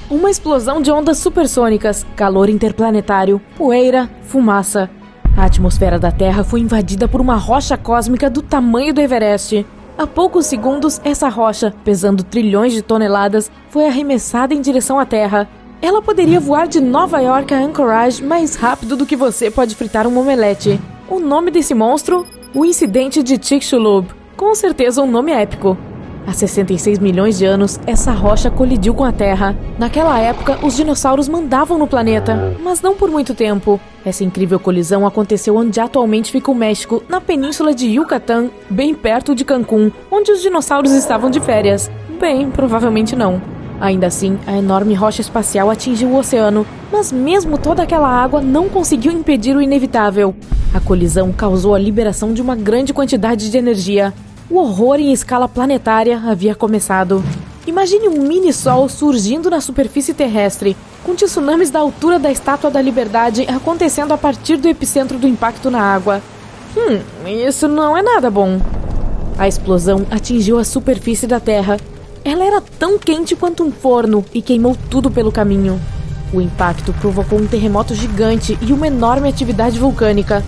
Uma explosão de ondas supersônicas, calor interplanetário, poeira, fumaça. A atmosfera da Terra foi invadida por uma rocha cósmica do tamanho do Everest. Há poucos segundos, essa rocha, pesando trilhões de toneladas, foi arremessada em direção à Terra. Ela poderia voar de Nova York a Anchorage mais rápido do que você pode fritar um omelete. O nome desse monstro? O incidente de Chicxulub. Com certeza um nome épico. Há 66 milhões de anos, essa rocha colidiu com a Terra. Naquela época, os dinossauros mandavam no planeta, mas não por muito tempo. Essa incrível colisão aconteceu onde atualmente fica o México, na península de Yucatán, bem perto de Cancún, onde os dinossauros estavam de férias. Bem, provavelmente não. Ainda assim, a enorme rocha espacial atingiu o oceano, mas mesmo toda aquela água não conseguiu impedir o inevitável. A colisão causou a liberação de uma grande quantidade de energia. O horror em escala planetária havia começado. Imagine um mini-sol surgindo na superfície terrestre, com tsunamis da altura da Estátua da Liberdade acontecendo a partir do epicentro do impacto na água. Isso não é nada bom. A explosão atingiu a superfície da Terra. Ela era tão quente quanto um forno e queimou tudo pelo caminho. O impacto provocou um terremoto gigante e uma enorme atividade vulcânica.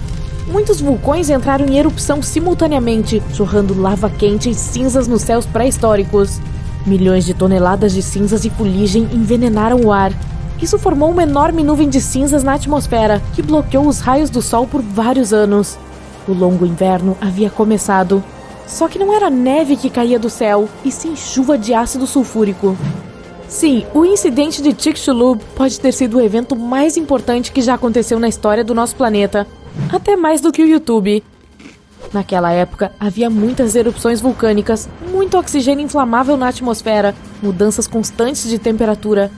Muitos vulcões entraram em erupção simultaneamente, jorrando lava quente e cinzas nos céus pré-históricos. Milhões de toneladas de cinzas e fuligem envenenaram o ar. Isso formou uma enorme nuvem de cinzas na atmosfera, que bloqueou os raios do sol por vários anos. O longo inverno havia começado. Só que não era neve que caía do céu, e sim chuva de ácido sulfúrico. Sim, o incidente de Chicxulub pode ter sido o evento mais importante que já aconteceu na história do nosso planeta. Até mais do que o YouTube. Naquela época, havia muitas erupções vulcânicas, muito oxigênio inflamável na atmosfera, mudanças constantes de temperatura.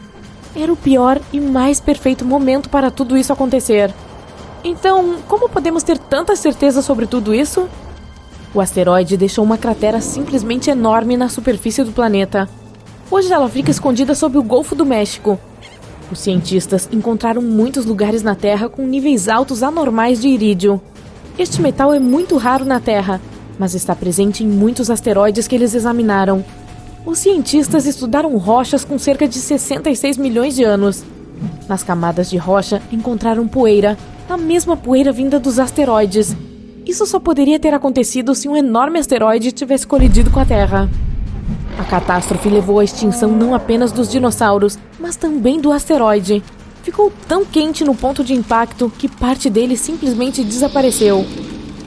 Era o pior e mais perfeito momento para tudo isso acontecer. Então, como podemos ter tanta certeza sobre tudo isso? O asteroide deixou uma cratera simplesmente enorme na superfície do planeta. Hoje ela fica escondida sob o Golfo do México. Os cientistas encontraram muitos lugares na Terra com níveis altos anormais de irídio. Este metal é muito raro na Terra, mas está presente em muitos asteroides que eles examinaram. Os cientistas estudaram rochas com cerca de 66 milhões de anos. Nas camadas de rocha encontraram poeira, a mesma poeira vinda dos asteroides. Isso só poderia ter acontecido se um enorme asteroide tivesse colidido com a Terra. A catástrofe levou à extinção não apenas dos dinossauros, mas também do asteroide. Ficou tão quente no ponto de impacto que parte dele simplesmente desapareceu.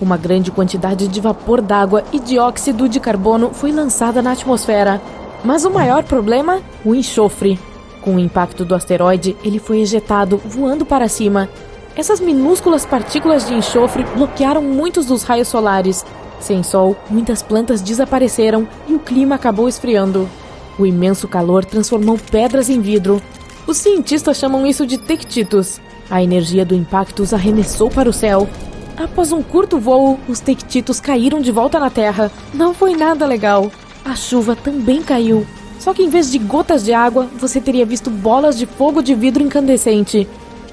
Uma grande quantidade de vapor d'água e dióxido de carbono foi lançada na atmosfera. Mas o maior problema? O enxofre. Com o impacto do asteroide, ele foi ejetado, voando para cima. Essas minúsculas partículas de enxofre bloquearam muitos dos raios solares. Sem sol, muitas plantas desapareceram e o clima acabou esfriando. O imenso calor transformou pedras em vidro. Os cientistas chamam isso de tectitos. A energia do impacto os arremessou para o céu. Após um curto voo, os tectitos caíram de volta na Terra. Não foi nada legal. A chuva também caiu. Só que em vez de gotas de água, você teria visto bolas de fogo de vidro incandescente.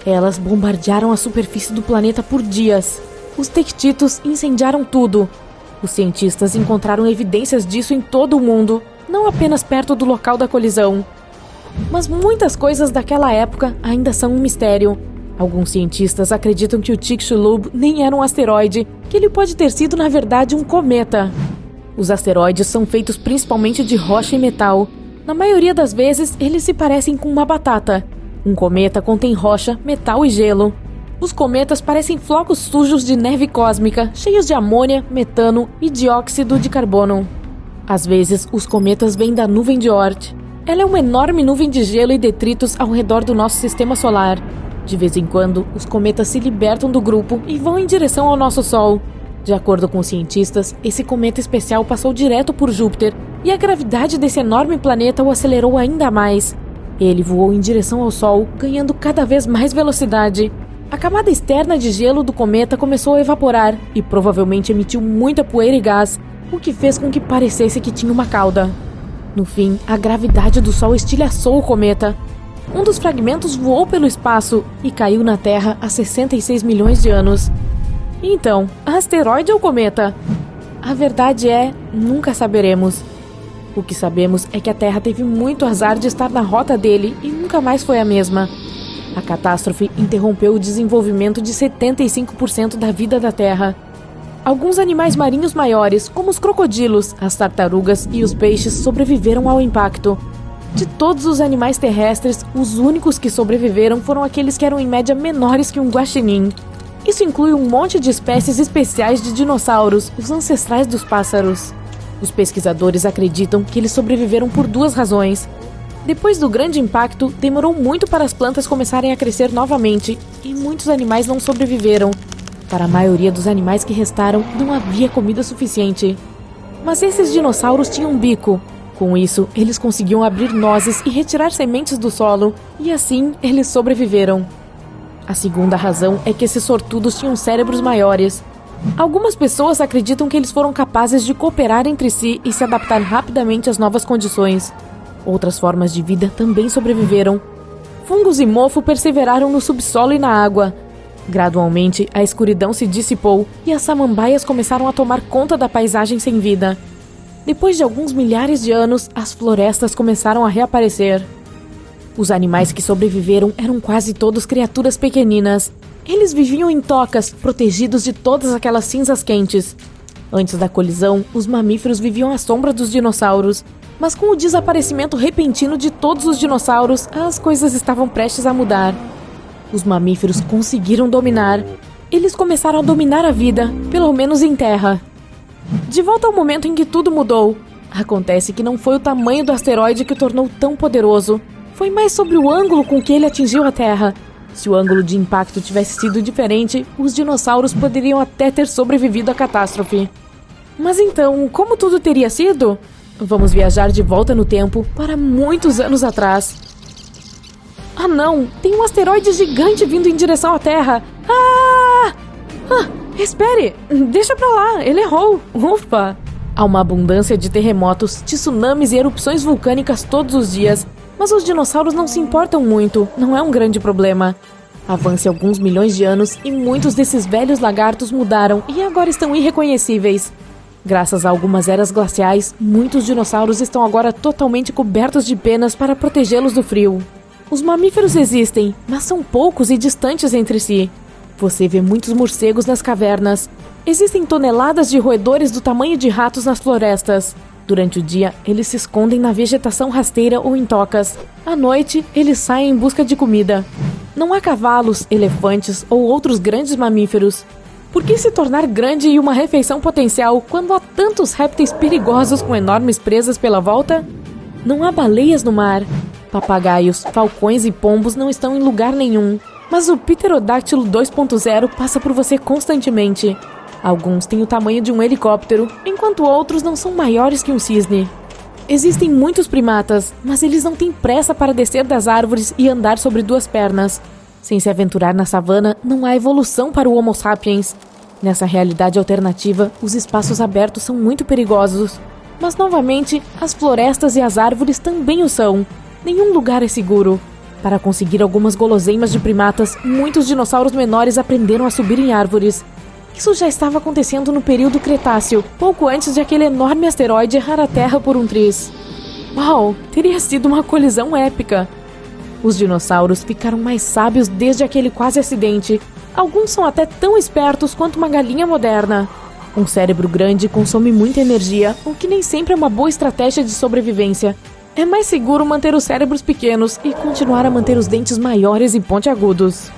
Elas bombardearam a superfície do planeta por dias. Os tectitos incendiaram tudo. Os cientistas encontraram evidências disso em todo o mundo, não apenas perto do local da colisão. Mas muitas coisas daquela época ainda são um mistério. Alguns cientistas acreditam que o Chicxulub nem era um asteroide, que ele pode ter sido, na verdade, um cometa. Os asteroides são feitos principalmente de rocha e metal. Na maioria das vezes, eles se parecem com uma batata. Um cometa contém rocha, metal e gelo. Os cometas parecem flocos sujos de neve cósmica, cheios de amônia, metano e dióxido de carbono. Às vezes, os cometas vêm da nuvem de Oort. Ela é uma enorme nuvem de gelo e detritos ao redor do nosso sistema solar. De vez em quando, os cometas se libertam do grupo e vão em direção ao nosso Sol. De acordo com os cientistas, esse cometa especial passou direto por Júpiter e a gravidade desse enorme planeta o acelerou ainda mais. Ele voou em direção ao Sol, ganhando cada vez mais velocidade. A camada externa de gelo do cometa começou a evaporar e provavelmente emitiu muita poeira e gás, o que fez com que parecesse que tinha uma cauda. No fim, a gravidade do Sol estilhaçou o cometa. Um dos fragmentos voou pelo espaço e caiu na Terra há 66 milhões de anos. Então, asteroide ou cometa? A verdade é, nunca saberemos. O que sabemos é que a Terra teve muito azar de estar na rota dele e nunca mais foi a mesma. A catástrofe interrompeu o desenvolvimento de 75% da vida da Terra. Alguns animais marinhos maiores, como os crocodilos, as tartarugas e os peixes, sobreviveram ao impacto. De todos os animais terrestres, os únicos que sobreviveram foram aqueles que eram em média menores que um guaxinim. Isso inclui um monte de espécies especiais de dinossauros, os ancestrais dos pássaros. Os pesquisadores acreditam que eles sobreviveram por duas razões. Depois do grande impacto, demorou muito para as plantas começarem a crescer novamente, e muitos animais não sobreviveram. Para a maioria dos animais que restaram, não havia comida suficiente. Mas esses dinossauros tinham um bico. Com isso, eles conseguiam abrir nozes e retirar sementes do solo, e assim eles sobreviveram. A segunda razão é que esses sortudos tinham cérebros maiores. Algumas pessoas acreditam que eles foram capazes de cooperar entre si e se adaptar rapidamente às novas condições. Outras formas de vida também sobreviveram. Fungos e mofo perseveraram no subsolo e na água. Gradualmente, a escuridão se dissipou e as samambaias começaram a tomar conta da paisagem sem vida. Depois de alguns milhares de anos, as florestas começaram a reaparecer. Os animais que sobreviveram eram quase todos criaturas pequeninas. Eles viviam em tocas, protegidos de todas aquelas cinzas quentes. Antes da colisão, os mamíferos viviam à sombra dos dinossauros. Mas com o desaparecimento repentino de todos os dinossauros, as coisas estavam prestes a mudar. Os mamíferos conseguiram dominar. Eles começaram a dominar a vida, pelo menos em terra. De volta ao momento em que tudo mudou. Acontece que não foi o tamanho do asteroide que o tornou tão poderoso. Foi mais sobre o ângulo com que ele atingiu a Terra. Se o ângulo de impacto tivesse sido diferente, os dinossauros poderiam até ter sobrevivido à catástrofe. Mas então, como tudo teria sido? Vamos viajar de volta no tempo para muitos anos atrás. Ah não, tem um asteroide gigante vindo em direção à Terra. Espere, deixa pra lá, ele errou. Ufa! Há uma abundância de terremotos, tsunamis e erupções vulcânicas todos os dias. Mas os dinossauros não se importam muito, não é um grande problema. Avance alguns milhões de anos e muitos desses velhos lagartos mudaram e agora estão irreconhecíveis. Graças a algumas eras glaciais, muitos dinossauros estão agora totalmente cobertos de penas para protegê-los do frio. Os mamíferos existem, mas são poucos e distantes entre si. Você vê muitos morcegos nas cavernas. Existem toneladas de roedores do tamanho de ratos nas florestas. Durante o dia, eles se escondem na vegetação rasteira ou em tocas. À noite, eles saem em busca de comida. Não há cavalos, elefantes ou outros grandes mamíferos. Por que se tornar grande e uma refeição potencial quando há tantos répteis perigosos com enormes presas pela volta? Não há baleias no mar. Papagaios, falcões e pombos não estão em lugar nenhum. Mas o Pterodáctilo 2.0 passa por você constantemente. Alguns têm o tamanho de um helicóptero, enquanto outros não são maiores que um cisne. Existem muitos primatas, mas eles não têm pressa para descer das árvores e andar sobre duas pernas. Sem se aventurar na savana, não há evolução para o Homo sapiens. Nessa realidade alternativa, os espaços abertos são muito perigosos. Mas, novamente, as florestas e as árvores também o são. Nenhum lugar é seguro. Para conseguir algumas guloseimas de primatas, muitos dinossauros menores aprenderam a subir em árvores. Isso já estava acontecendo no período Cretáceo, pouco antes de aquele enorme asteroide errar a Terra por um triz. Uau, teria sido uma colisão épica! Os dinossauros ficaram mais sábios desde aquele quase acidente. Alguns são até tão espertos quanto uma galinha moderna. Um cérebro grande consome muita energia, o que nem sempre é uma boa estratégia de sobrevivência. É mais seguro manter os cérebros pequenos e continuar a manter os dentes maiores e pontiagudos.